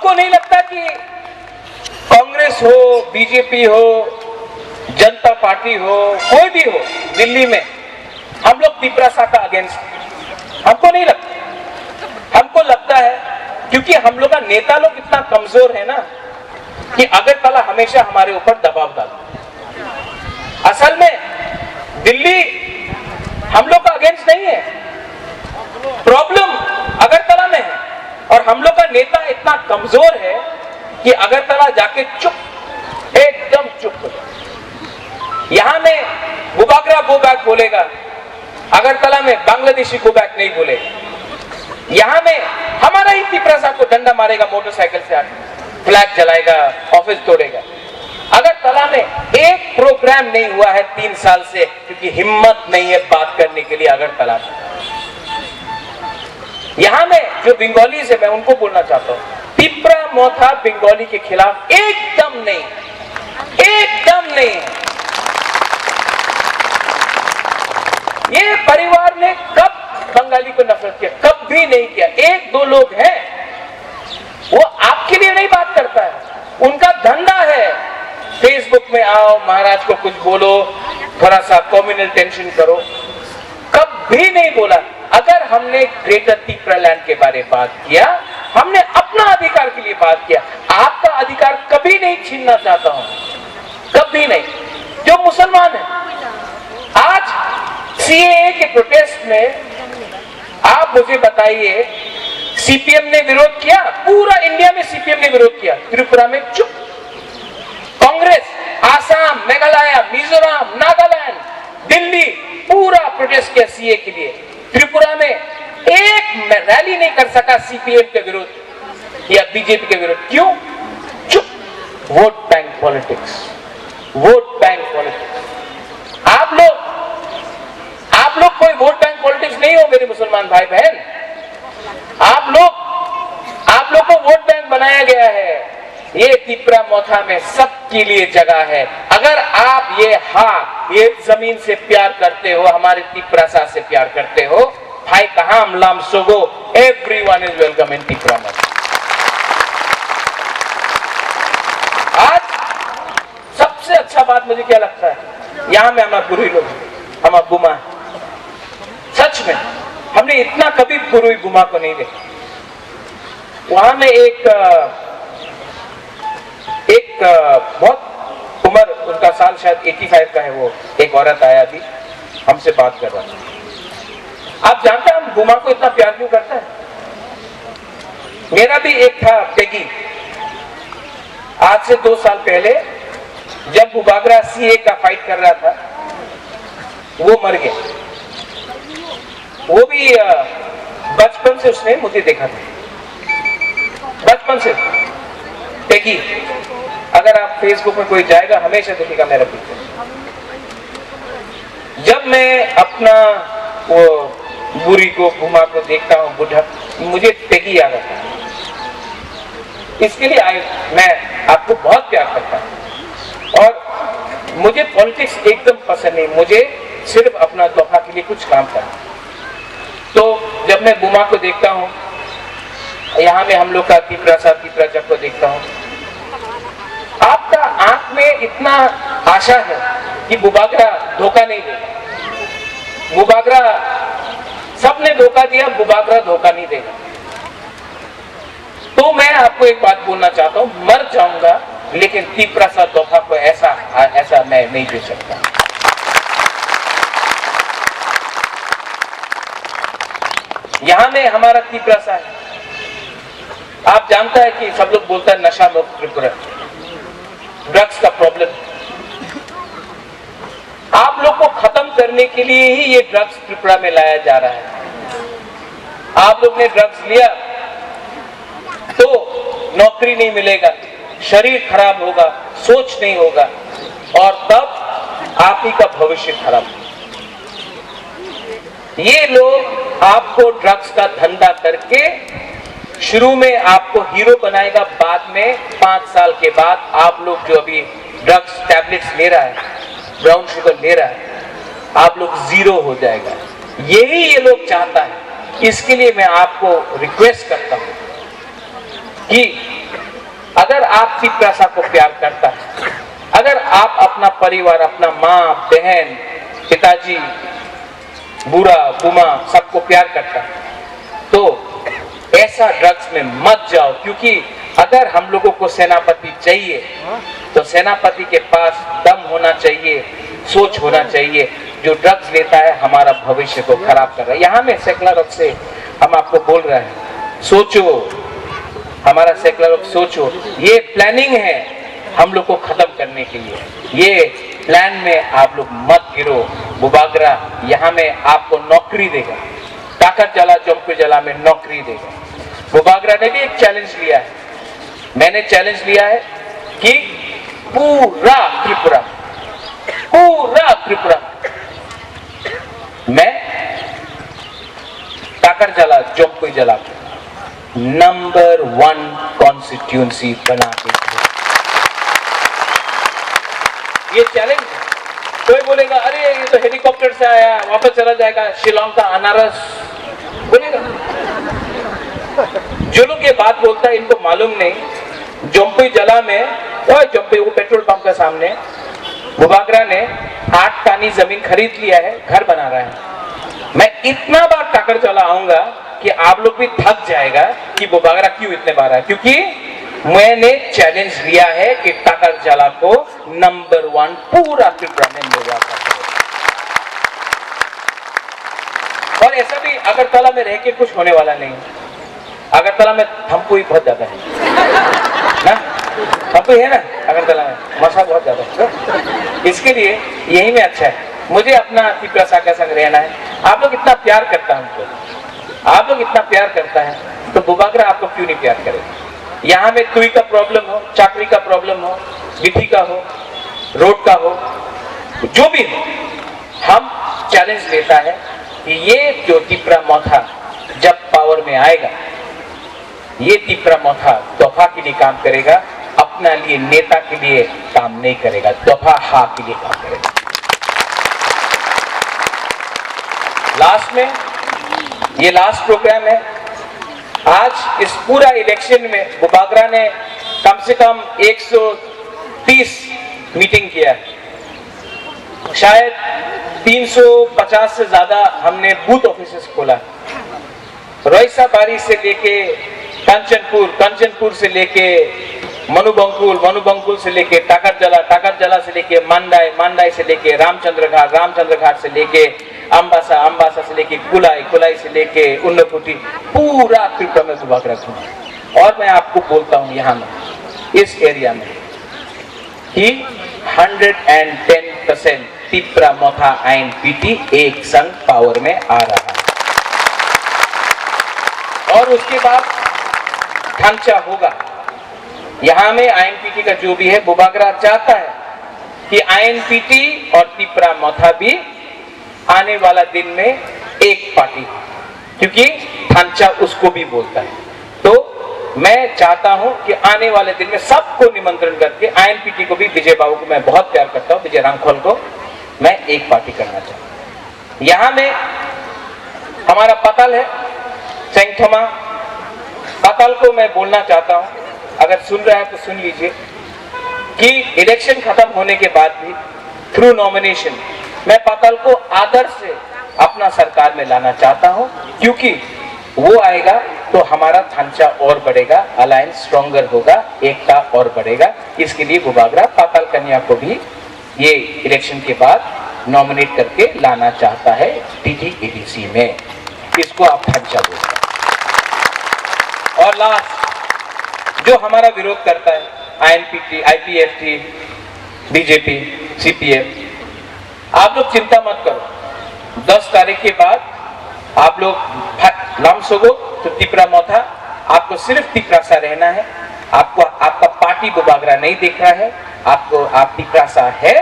हमको नहीं लगता कि कांग्रेस हो, बीजेपी हो, जनता पार्टी हो, कोई भी हो, दिल्ली में हम लोग तिपरासा का अगेंस्ट, हमको नहीं लगता। हमको लगता है क्योंकि हम लोग का नेता लोग इतना कमजोर है ना कि अगरतला हमेशा हमारे ऊपर दबाव डालता। असल में दिल्ली हम लोग का अगेंस्ट नहीं है, प्रॉब्लम अगरतला में है और हम लोग का नेता इतना कमजोर है कि अगरतला जाके चुप, एकदम चुप हो जाए। यहां में बुबागरा गो बैक बोलेगा, अगरतला में बांग्लादेशी गो बैक नहीं बोलेगा। यहां में हमारा ही तिपरासा को डंडा मारेगा मोटरसाइकिल से आके, फ्लैग जलाएगा, ऑफिस तोड़ेगा। अगरतला में एक प्रोग्राम नहीं हुआ है 3 साल से क्योंकि हिम्मत नहीं है बात करने के लिए अगरतला में। यहां में जो बंगाली से मैं उनको बोलना चाहता हूं, तिपरा मोथा बंगाली के खिलाफ एकदम नहीं, एकदम नहीं। ये परिवार ने कब बंगाली को नफरत किया? कभी नहीं किया। 1-2 लोग हैं, वो आपके लिए नहीं बात करता है, उनका धंधा है फेसबुक में आओ, महाराज को कुछ बोलो, थोड़ा सा कम्युनल टेंशन करो। कभी नहीं बोला। अगर हमने ग्रेटर तिपरा लैंड के बारे में बात किया, हमने अपना अधिकार के लिए बात किया। आपका अधिकार कभी नहीं छीनना चाहता हूं, कभी नहीं। जो मुसलमान है, आज सीएए के प्रोटेस्ट में आप मुझे बताइए, सीपीएम ने विरोध किया, पूरा इंडिया में सीपीएम ने विरोध किया, त्रिपुरा में चुप। कांग्रेस आसाम, मेघालय, मिजोरम, नागालैंड, दिल्ली पूरा प्रोटेस्ट किया सीए के लिए। त्रिपुरा में एक रैली नहीं कर सका सीपीएम के विरोध या बीजेपी के विरोध। क्यों? चुप। Vote bank politics, vote bank politics. आप लोग कोई वोट बैंक पॉलिटिक्स नहीं हो मेरे मुसलमान भाई बहन। आप लोग को वोट बैंक बनाया गया है। ये तिपरा मोथा में सबके लिए जगह है। अगर आप ये जमीन से प्यार करते हो, हमारे तिपरासा से प्यार करते हो, भाई कहां लाम सोगो, everyone is welcome in Tipra Motha. आज सबसे अच्छा बात मुझे क्या लगता है, यहां में हमारे बुरी लोग, हमारा बुमा, सच में हमने इतना कभी बुरी बुमा को नहीं देखा। वहां में एक बहुत उम्र, उनका साल शायद 85 का है, वो एक औरत आया थी, हमसे बात कर रहा था। आप जानते हैं हम बुमा को इतना प्यार क्यों करते हैं? मेरा भी एक था पेगी, आज से 2 साल पहले जब बुबागरा सीए का फाइट कर रहा था, वो मर गया। वो भी बचपन से उसने मुझे देखा था, बचपन से। पेगी, अगर आप फेसबुक में कोई जाएगा हमेशा देखेगा मेरा पिक्चर। जब मैं अपना वो बुरी को, बुमा को देखता हूँ, बुढ़ा, मुझे पेगी याद आता है। इसके लिए मैं आपको बहुत प्यार करता हूँ और मुझे पॉलिटिक्स एकदम पसंद नहीं, मुझे सिर्फ अपना दोहा के लिए कुछ काम करना। तो जब मैं बुमा को देखता हूँ, यहाँ में हम लोग का तिपरा को देखता हूँ, आपका आंख में इतना आशा है कि बुबागरा धोखा नहीं देगा। बुबागरा, सबने धोखा दिया, बुबागरा धोखा नहीं देगा। तो मैं आपको एक बात बोलना चाहता हूं, मर जाऊंगा लेकिन तिपरासा धोखा को ऐसा मैं नहीं दे सकता। यहां में हमारा तिपरासा है, आप जानता है कि सब लोग बोलता है नशा मुक्त त्रिपुरा, ड्रग्स का प्रॉब्लम। आप लोग को खत्म करने के लिए ही ये ड्रग्स त्रिपुरा में लाया जा रहा है। आप लोग ने ड्रग्स लिया तो नौकरी नहीं मिलेगा, शरीर खराब होगा, सोच नहीं होगा और तब आप ही का भविष्य खराब होगा। ये लोग आपको ड्रग्स का धंधा करके शुरू में आपको हीरो बनाएगा, बाद में 5 साल के बाद आप लोग जो अभी ड्रग्स टैबलेट्स ले रहा है, ब्राउन शुगर ले रहा है, आप लोग जीरो हो जाएगा। यही ये लोग चाहता है। इसके लिए मैं आपको रिक्वेस्ट करता हूं कि अगर आप तिपरासा को प्यार करता है, अगर आप अपना परिवार, अपना माँ बहन पिताजी बुरा बुमा सबको प्यार करता है, तो ऐसा ड्रग्स में मत जाओ। क्योंकि अगर हम लोगों को सेनापति चाहिए तो सेनापति के पास दम होना चाहिए, सोच होना चाहिए। जो ड्रग्स लेता है हमारा भविष्य को खराब कर रहा है। यहाँ में सेकुलर वक्त से हम आपको बोल रहे हैं, सोचो, हमारा सेकुलर वक्त सोचो। ये प्लानिंग है हम लोग को खत्म करने के लिए। ये प्लान में आप लोग मत गिरो। बुबागरा यहाँ में आपको नौकरी देगा, ताकत जला जमपुर जला में नौकरी देगा। बुबागरा ने भी एक चैलेंज लिया है, मैंने चैलेंज लिया है कि पूरा त्रिपुरा मैं टाकर जला जमपुर जला नंबर 1 कॉन्स्टिट्यूंसी बना के, ये चैलेंज है। कोई बोलेगा अरे ये तो हेलीकॉप्टर से आया वापस चला जाएगा, शिलोंग का अनारस बोलेगा। जो लोग ये बात बोलता है इनको मालूम नहीं, जमपुई जला में जमपुई वो पेट्रोल पंप के सामने बुबागरा ने 8 टानी जमीन खरीद लिया है, घर बना रहा है। मैं इतना बार टाकर जला आऊंगा कि आप लोग भी थक जाएगा कि बुबागरा क्यों इतने बार आया। क्योंकि मैंने चैलेंज लिया है कि टाकर जला को नंबर 1 पूरा त्रिपुरा में मिलेगा। और ऐसा भी अगरतला में रह के कुछ होने वाला नहीं। अगरतला में थम्पू ही बहुत ज्यादा है ना, थम्पू है ना अगरतला में, मसा बहुत ज्यादा है। इसके लिए यही में अच्छा है, मुझे अपना तिपरासा का संग रहना है। आप लोग इतना प्यार करता है हमको, आप लोग इतना प्यार करता है, तो बुबागरा आपको क्यों नहीं प्यार करेगा। यहाँ में तुई का प्रॉब्लम हो, चाकरी का प्रॉब्लम हो, विधि का हो, रोड का हो, जो भी हो, हम चैलेंज लेता है कि ये जो तिपरा मोथा जब पावर में आएगा, ये तिपरा मोथा दफा के लिए काम करेगा, अपना लिए नेता के लिए काम नहीं करेगा, दफा हा के लिए काम करेगा। लास्ट में ये लास्ट प्रोग्राम है। आज इस पूरा इलेक्शन में बुबागरा ने कम से कम 130 मीटिंग किया है, शायद 350 से ज्यादा हमने बूथ ऑफिसेस खोला। रोइसा बारी से लेके कंचनपुर से लेके मनुबंकुल से लेके टाकर जला से लेके मांडाई से लेके रामचंद्र घाट से लेके अंबासा से लेके कुलाई से लेके उन्नपुटी, पूरा त्रिपुरा में बुबागरा घूमा। और मैं आपको बोलता हूं यहाँ में इस एरिया में कि 110% तिपरा मोथा आईएनपीटी एक संग पावर में आ रहा है। और उसके बाद ढांचा होगा। यहाँ में आईएनपीटी का जो भी है, बुबागरा चाहता है कि आईएनपीटी और तिपरा मोथा भी आने वाला दिन में एक पार्टी, क्योंकि ढांचा उसको भी बोलता है। तो मैं चाहता हूं कि आने वाले दिन में सबको निमंत्रण करके, आईएनपीटी को भी, विजय बाबू को मैं बहुत प्यार करता हूं, विजय रामखोल को मैं एक पार्टी करना चाहता हूं। यहाँ में हमारा पताल है सेंगथोमा, पताल को मैं बोलना चाहता हूं, अगर सुन रहा है तो सुन लीजिए कि इलेक्शन खत्म होने के बाद भी थ्रू नॉमिनेशन मैं पताल को आदर से अपना सरकार में लाना चाहता हूं, क्योंकि वो आएगा तो हमारा ढांचा और बढ़ेगा, अलायंस स्ट्रॉन्गर होगा, एकता और बढ़ेगा। इसके लिए बुबागरा पाताल कन्या को भी ये इलेक्शन के बाद नॉमिनेट करके लाना चाहता है टीटीईडीसी में। इसको आप ढांचा बोलते हैं। और लास्ट जो हमारा विरोध करता है, आईएनपीटी, आईपीएफटी, बीजेपी, सीपीएम, आप लोग चिंता मत करो। 10 तारीख के बाद आप लोग लामसोगो तो तिपरा मोथा, आपको सिर्फ तिपरासा रहना है। आपको आपका पार्टी बुबागरा नहीं दिख रहा है, आपको आप तिपरासा है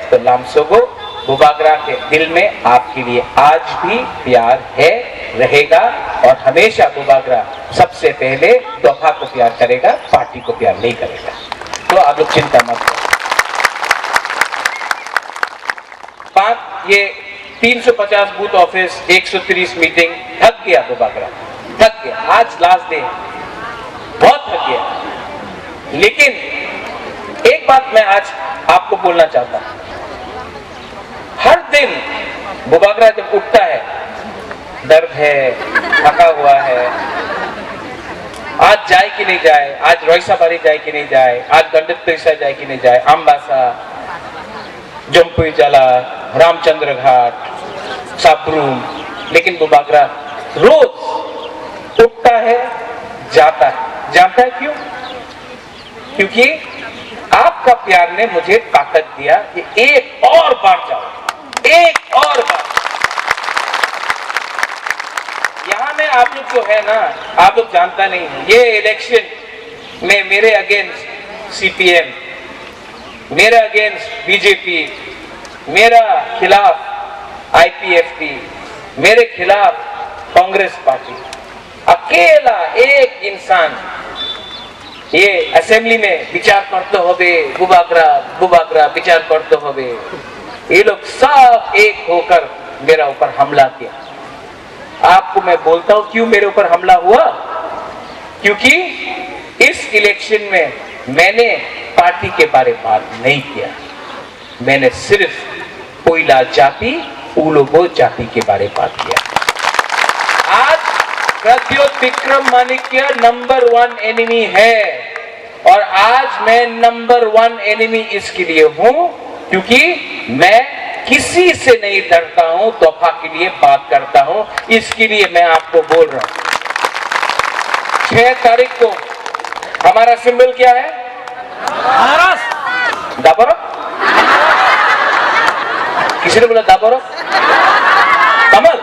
तो लामसोगो बुबागरा के दिल में आपके लिए आज भी प्यार है, रहेगा। और हमेशा बुबागरा सबसे पहले दफा को प्यार करेगा, पार्टी को प्यार नहीं करेगा। तो आप लोग चिंता मत करो। ये 350 बूथ ऑफिस, 130 मीटिंग, थक गया बुबागरा, थक गया। आज लास्ट डे, बहुत थक गया। लेकिन एक बात मैं आज आपको बोलना चाहता हूं, हर दिन बुबागरा जब उठता है, दर्द है, थका हुआ है, आज जाए कि नहीं जाए, आज रोइसाबारी जाए कि नहीं जाए, आज गंडक तरीसा जाए कि नहीं जाए, आम्बासा, जम्पुई जला, रामचंद्र घाट, साबरूम, लेकिन बुबागरा रोज उठता है, जाता है। जानता है क्यों? क्योंकि आपका प्यार ने मुझे ताकत दिया कि एक और बार जाओ, एक और बार। यहां में आप लोग जो है ना, आप लोग जानता नहीं है, ये इलेक्शन में मेरे अगेंस्ट सीपीएम, मेरे अगेंस्ट बीजेपी, मेरा खिलाफ आईपीएफटी, मेरे खिलाफ कांग्रेस पार्टी, अकेला एक इंसान ये असेंबली में विचार करते होवे, बुबागरा बुबागरा विचार करते होवे, ये लोग सब एक होकर मेरा ऊपर हमला किया। आपको मैं बोलता हूं क्यों मेरे ऊपर हमला हुआ? क्योंकि इस इलेक्शन में मैंने पार्टी के बारे में बात नहीं किया, मैंने सिर्फ कोयला जाति, उलोगो जाति के बारे में बात किया। आज प्रद्योत विक्रम माणिक्य नंबर 1 एनिमी है, और आज मैं नंबर 1 एनिमी इसके लिए हूं क्योंकि मैं किसी से नहीं डरता हूं, दफा के लिए बात करता हूं। इसके लिए मैं आपको बोल रहा हूं। 6 तारीख को हमारा सिंबल क्या है? दाबोरा? किसी ने बोला दाबोरा? कमल?